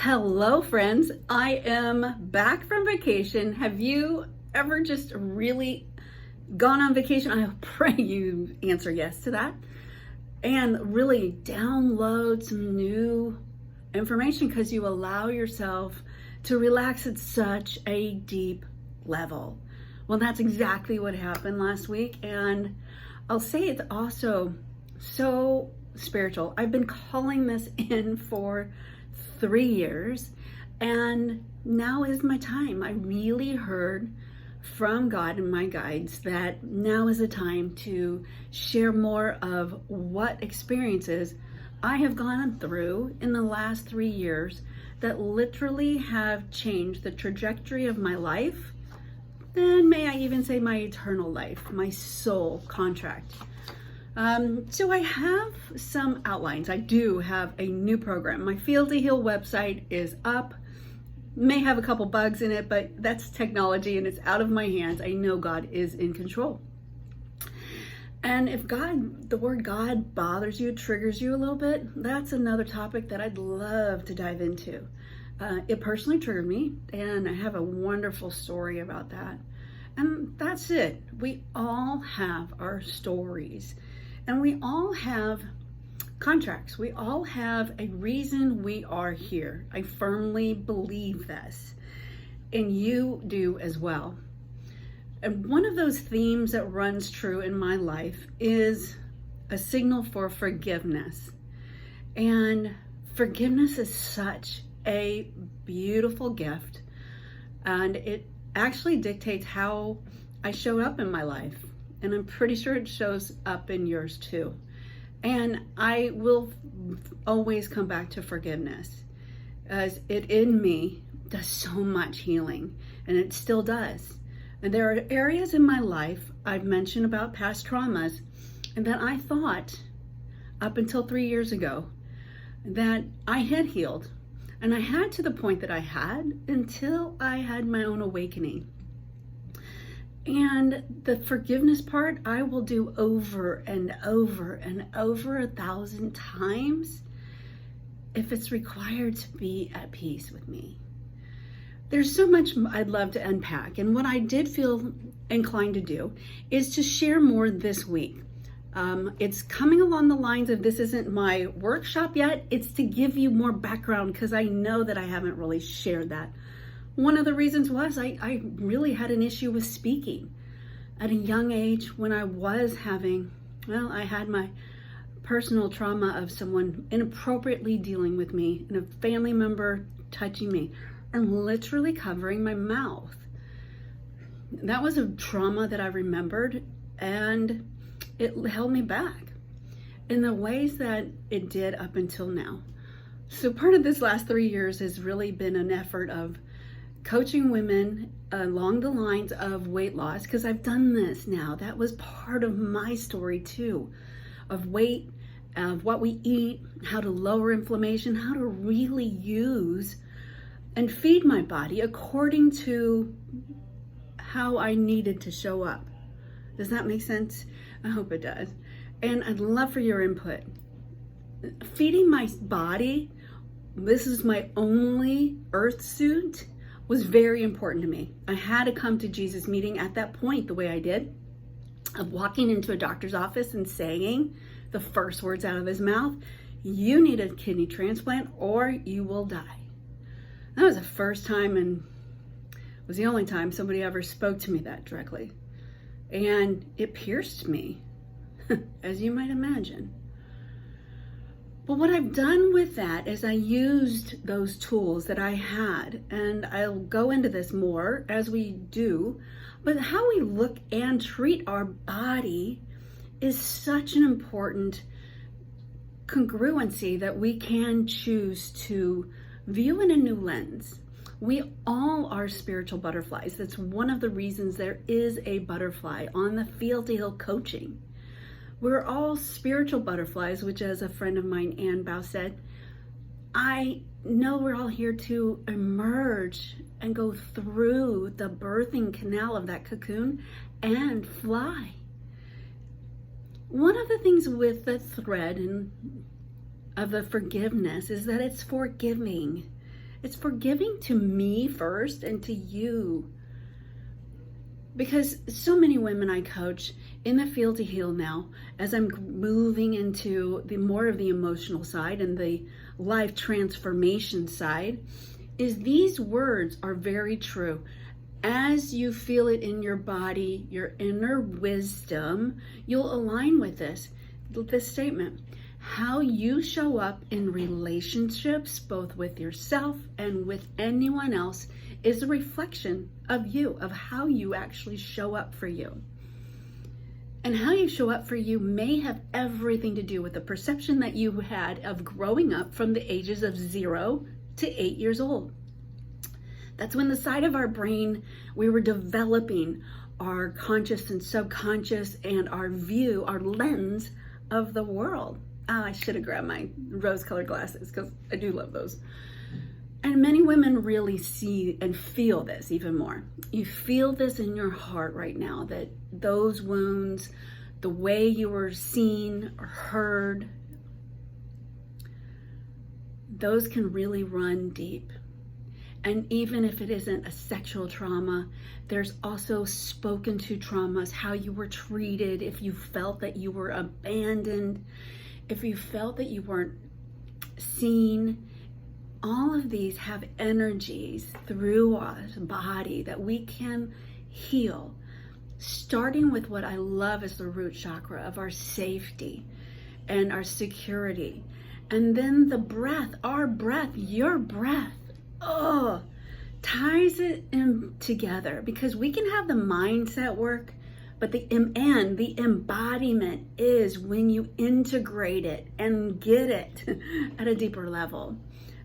Hello, friends. I am back from vacation. Have you ever just really gone on vacation? I pray you answer yes to that and really download some new information because you allow yourself to relax at such a deep level. Well, that's exactly what happened last week. And I'll say it's also so spiritual. I've been calling this in for 3 years, and now is my time. I really heard from God and my guides that now is the time to share more of what experiences I have gone through in the last 3 years that literally have changed the trajectory of my life, and may I even say my eternal life, my soul contract. So I have some outlines. I do have a new program. My Feel to Heal website is up. May have a couple bugs in it, but that's technology and it's out of my hands. I know God is in control. And if the word God bothers you, triggers you a little bit, that's another topic that I'd love to dive into. It personally triggered me, and I have a wonderful story about that. And that's it. We all have our stories. And we all have contracts. We all have a reason we are here. I firmly believe this. And you do as well. And one of those themes that runs true in my life is a signal for forgiveness. And forgiveness is such a beautiful gift. And it actually dictates how I show up in my life. And I'm pretty sure it shows up in yours too. And I will always come back to forgiveness, as it in me does so much healing, and it still does. And there are areas in my life I've mentioned about past traumas, and that I thought up until 3 years ago that I had healed. And I had to the point that I had until I had my own awakening. And the forgiveness part, I will do over and over and over 1,000 times if it's required to be at peace with me. There's so much I'd love to unpack. And what I did feel inclined to do is to share more this week. It's coming along the lines of, this isn't my workshop yet. It's to give you more background because I know that I haven't really shared that. One of the reasons was I really had an issue with speaking at a young age when I was I had my personal trauma of someone inappropriately dealing with me and a family member touching me and literally covering my mouth. That was a trauma that I remembered, and it held me back in the ways that it did up until now. So part of this last 3 years has really been an effort of coaching women along the lines of weight loss, because I've done this now. That was part of my story too, of weight, of what we eat, how to lower inflammation, how to really use and feed my body according to how I needed to show up. Does that make sense? I hope it does. And I'd love for your input. Feeding my body, this is my only earth suit, was very important to me. I had to come to Jesus meeting at that point the way I did, of walking into a doctor's office and saying the first words out of his mouth, "You need a kidney transplant or you will die." That was the first time, and was the only time somebody ever spoke to me that directly. And it pierced me, as you might imagine. But what I've done with that is I used those tools that I had, and I'll go into this more as we do, but how we look and treat our body is such an important congruency that we can choose to view in a new lens. We all are spiritual butterflies. That's one of the reasons there is a butterfly on the Feel to Heal coaching. We're all spiritual butterflies, which, as a friend of mine, Ann Bow, said, I know we're all here to emerge and go through the birthing canal of that cocoon and fly. One of the things with the thread of the forgiveness is that it's forgiving. It's forgiving to me first and to you. Because so many women I coach in the Feel to Heal now, as I'm moving into the more of the emotional side and the life transformation side, is these words are very true. As you feel it in your body, your inner wisdom, you'll align with this statement. How you show up in relationships, both with yourself and with anyone else, is a reflection of you, of how you actually show up for you. And how you show up for you may have everything to do with the perception that you had of growing up from the ages of 0 to 8 years old. That's when the side of our brain, we were developing our conscious and subconscious and our view, our lens of the world. Oh, I should have grabbed my rose-colored glasses because I do love those. And many women really see and feel this even more. You feel this in your heart right now, that those wounds, the way you were seen or heard, those can really run deep. And even if it isn't a sexual trauma, there's also spoken to traumas, how you were treated, if you felt that you were abandoned, if you felt that you weren't seen. All of these have energies through our body that we can heal, starting with what I love as the root chakra of our safety and our security. And then the breath, our breath, your breath, ties it in together, because we can have the mindset work, but the embodiment is when you integrate it and get it at a deeper level.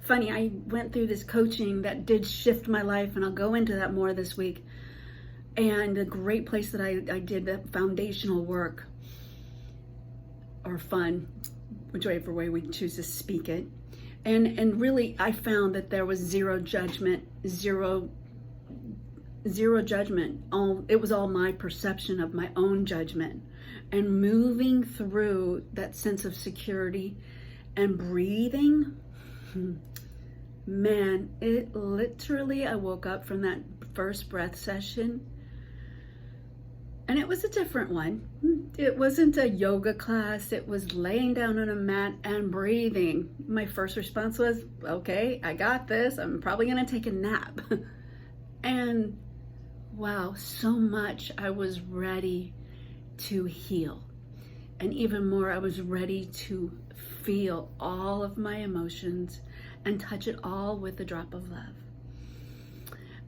Funny, I went through this coaching that did shift my life, and I'll go into that more this week. And a great place that I did the foundational work, or fun, whichever way we choose to speak it. And really, I found that there was zero judgment. It was all my perception of my own judgment. And moving through that sense of security and breathing, man, it literally, I woke up from that first breath session, and it was a different one. It wasn't a yoga class. It was laying down on a mat and breathing. My first response was, okay, I got this. I'm probably going to take a nap. And wow, so much I was ready to heal. And even more, I was ready to feel all of my emotions and touch it all with a drop of love.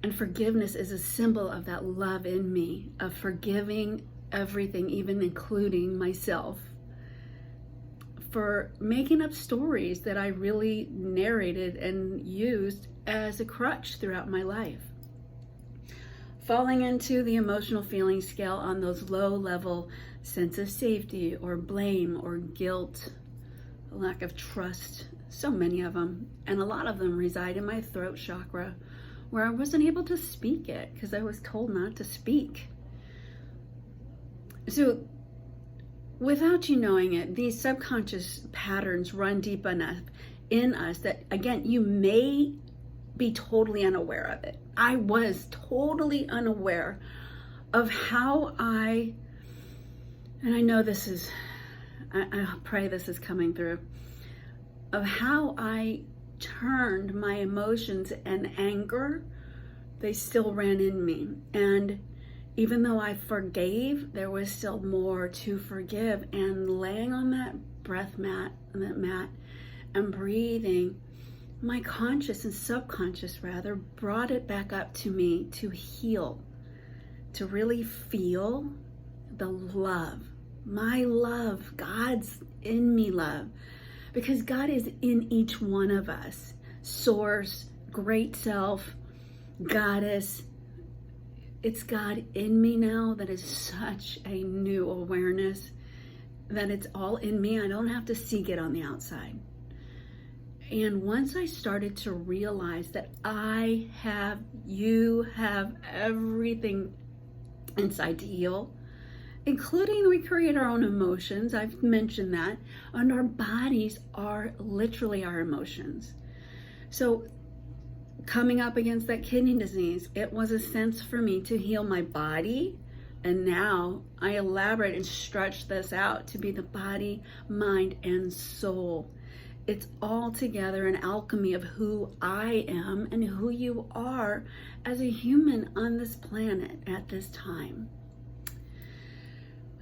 And forgiveness is a symbol of that love in me, of forgiving everything, even including myself, for making up stories that I really narrated and used as a crutch throughout my life. Falling into the emotional feeling scale on those low-level sense of safety or blame or guilt, lack of trust, so many of them, and a lot of them reside in my throat chakra, where I wasn't able to speak it because I was told not to speak. So without you knowing it, these subconscious patterns run deep enough in us that, again, you may be totally unaware of it. I was totally unaware of how and I know this is, I pray this is coming through, of how I turned my emotions and anger, they still ran in me. And even though I forgave, there was still more to forgive. And laying on that mat, and breathing, my conscious and subconscious rather brought it back up to me to heal, to really feel the love, my love, God's in me love. Because God is in each one of us. Source, great self, goddess. It's God in me now. That is such a new awareness that it's all in me. I don't have to seek it on the outside. And once I started to realize that you have everything inside to heal, including we create our own emotions. I've mentioned that. And our bodies are literally our emotions. So coming up against that kidney disease, it was a sense for me to heal my body. And now I elaborate and stretch this out to be the body, mind, and soul. It's all together an alchemy of who I am and who you are as a human on this planet at this time.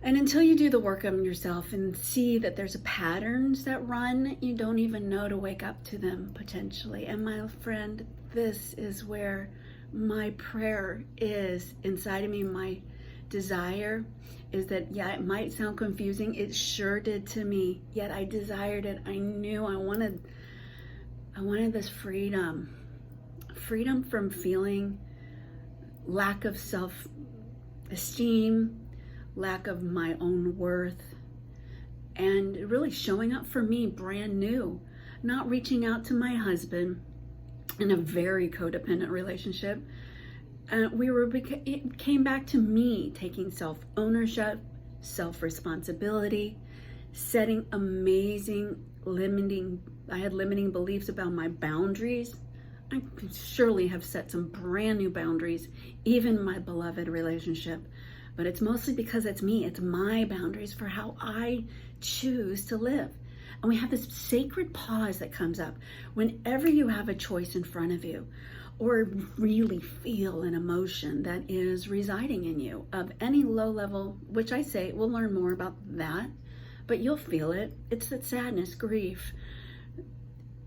And until you do the work on yourself and see that there's patterns that run, you don't even know to wake up to them potentially. And my friend, this is where my prayer is inside of me. My desire is that, yeah, it might sound confusing. It sure did to me, yet I desired it. I knew I wanted this freedom from feeling lack of self-esteem, lack of my own worth, and really showing up for me brand new, not reaching out to my husband in a very codependent relationship. And it came back to me taking self-ownership, self-responsibility, setting I had limiting beliefs about my boundaries. I surely have set some brand new boundaries, even my beloved relationship. But it's mostly because it's me. It's my boundaries for how I choose to live. And we have this sacred pause that comes up whenever you have a choice in front of you, or really feel an emotion that is residing in you of any low level, which I say, we'll learn more about that, but you'll feel it. It's that sadness, grief,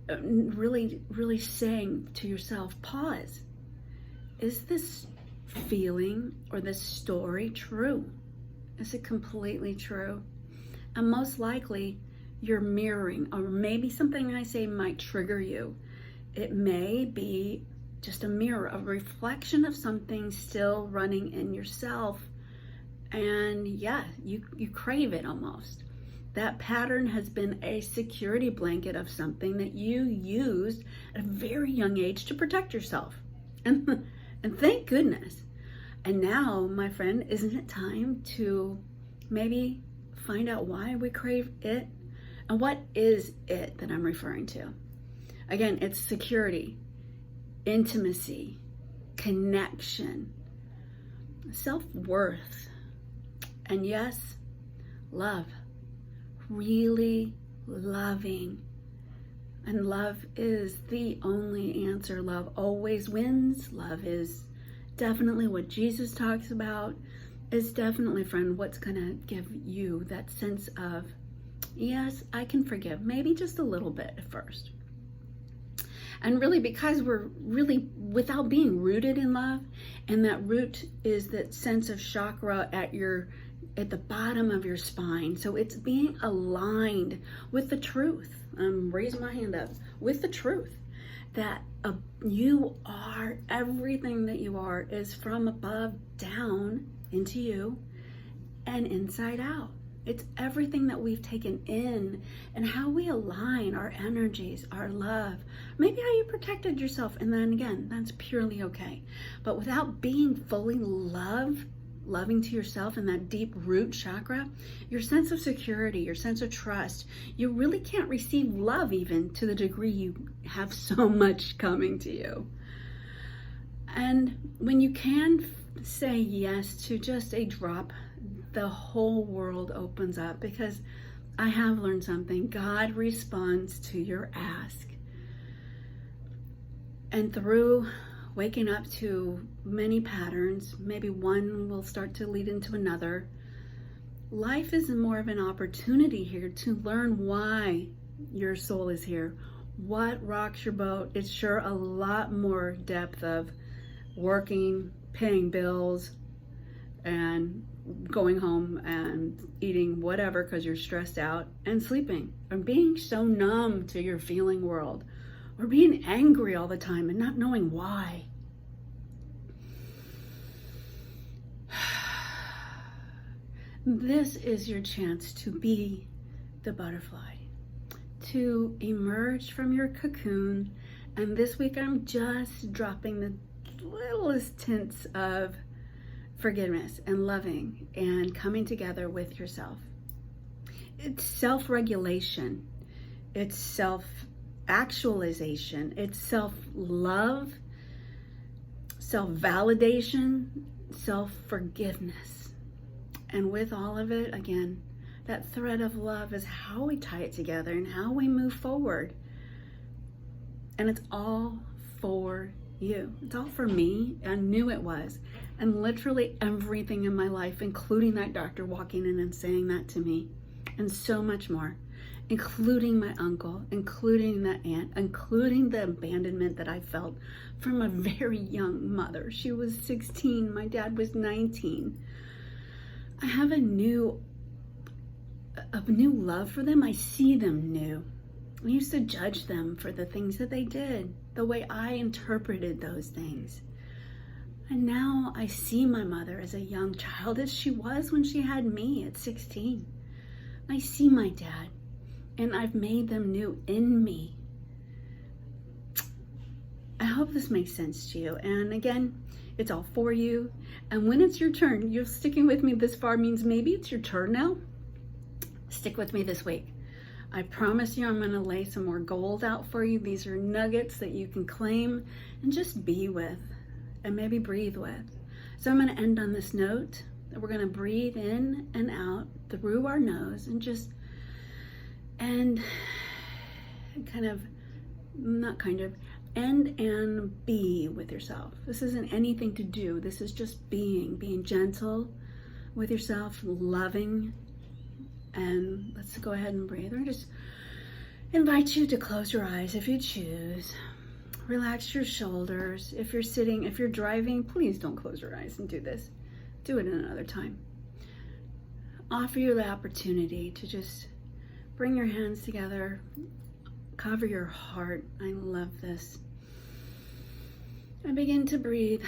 really, really saying to yourself, pause. Is this feeling or this story true? Is it completely true? And most likely you're mirroring, or maybe something I say might trigger you. It may be just a mirror, a reflection of something still running in yourself. And yeah, you crave it almost. That pattern has been a security blanket of something that you used at a very young age to protect yourself. And thank goodness. And now, my friend, isn't it time to maybe find out why we crave it? And what is it that I'm referring to? Again, it's security, intimacy, connection, self-worth, and yes, love. Really loving. And love is the only answer. Love always wins. Love is definitely what Jesus talks about. Is definitely, friend, what's gonna give you that sense of, yes, I can forgive, maybe just a little bit at first. And really, because we're really, without being rooted in love, and that root is that sense of chakra at the bottom of your spine. So it's being aligned with the truth. I'm raising my hand up with the truth that you are, everything that you are is from above down into you and inside out. It's everything that we've taken in and how we align our energies, our love, maybe how you protected yourself. And then again, that's purely okay. But without being fully loving to yourself and that deep root chakra, your sense of security, your sense of trust, you really can't receive love even to the degree you have so much coming to you. And when you can say yes to just a drop, the whole world opens up, because I have learned something. God responds to your ask. And through waking up to many patterns, maybe one will start to lead into another. Life is more of an opportunity here to learn why your soul is here. What rocks your boat? It's sure a lot more depth of working, paying bills, and going home and eating whatever because you're stressed out, and sleeping, and being so numb to your feeling world, or being angry all the time and not knowing why. This is your chance to be the butterfly, to emerge from your cocoon. And this week I'm just dropping the littlest tints of forgiveness and loving and coming together with yourself. It's self-regulation. It's self-actualization. It's self-love. self-validation, self-forgiveness. And with all of it, again, that thread of love is how we tie it together and how we move forward. And it's all for you. It's all for me. I knew it was. And literally everything in my life, including that doctor walking in and saying that to me, and so much more, including my uncle, including that aunt, including the abandonment that I felt from a very young mother. She was 16, my dad was 19. I have a new love for them. I see them new. I used to judge them for the things that they did, the way I interpreted those things. And now I see my mother as a young child, as she was when she had me at 16. I see my dad, and I've made them new in me. I hope this makes sense to you. And again, it's all for you. And when it's your turn, you're sticking with me this far means maybe it's your turn now. Stick with me this week. I promise you I'm going to lay some more gold out for you. These are nuggets that you can claim and just be with and maybe breathe with. So I'm going to end on this note that we're going to breathe in and out through our nose and just end and be with yourself. This isn't anything to do. This is just being gentle with yourself, loving. And let's go ahead and breathe. Or just invite you to close your eyes if you choose. Relax your shoulders. If you're driving, please don't close your eyes and do this. Do it another time. Offer you the opportunity to just bring your hands together, cover your heart. I love this. And begin to breathe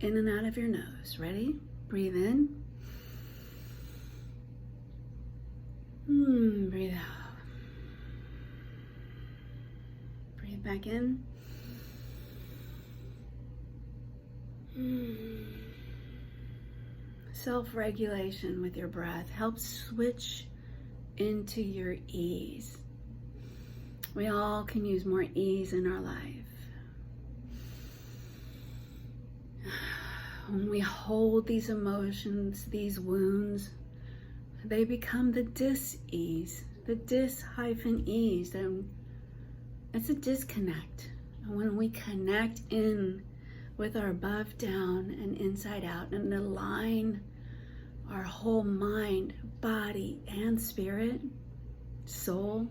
in and out of your nose. Ready? Breathe in. Breathe out. Breathe back in. Self-regulation with your breath helps switch into your ease. We all can use more ease in our life. When we hold these emotions, these wounds, they become the dis-ease, the dis-ease. And it's a disconnect. And when we connect in with our above down and inside out and align our whole mind, body, and spirit, soul,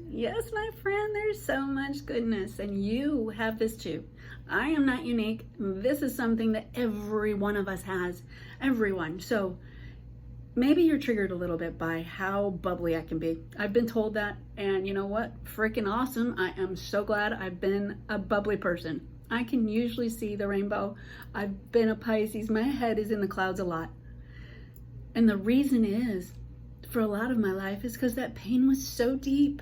yes, my friend, there's so much goodness, and you have this too. I am not unique. This is something that every one of us has, everyone. So maybe you're triggered a little bit by how bubbly I can be. I've been told that, and you know what? Freaking awesome. I am so glad I've been a bubbly person. I can usually see the rainbow. I've been a Pisces. My head is in the clouds a lot. And the reason is, for a lot of my life, is because that pain was so deep.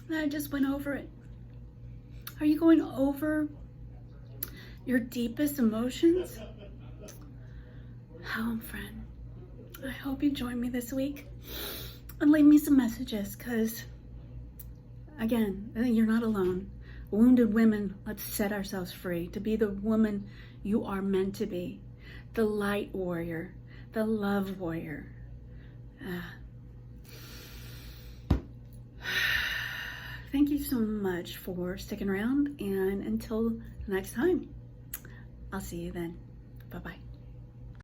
And I just went over it. Are you going over your deepest emotions? How, friend? I hope you join me this week and leave me some messages, because again, you're not alone. Wounded women, let's set ourselves free to be the woman you are meant to be. The light warrior, the love warrior. Thank you so much for sticking around, and until next time, I'll see you then. Bye-bye.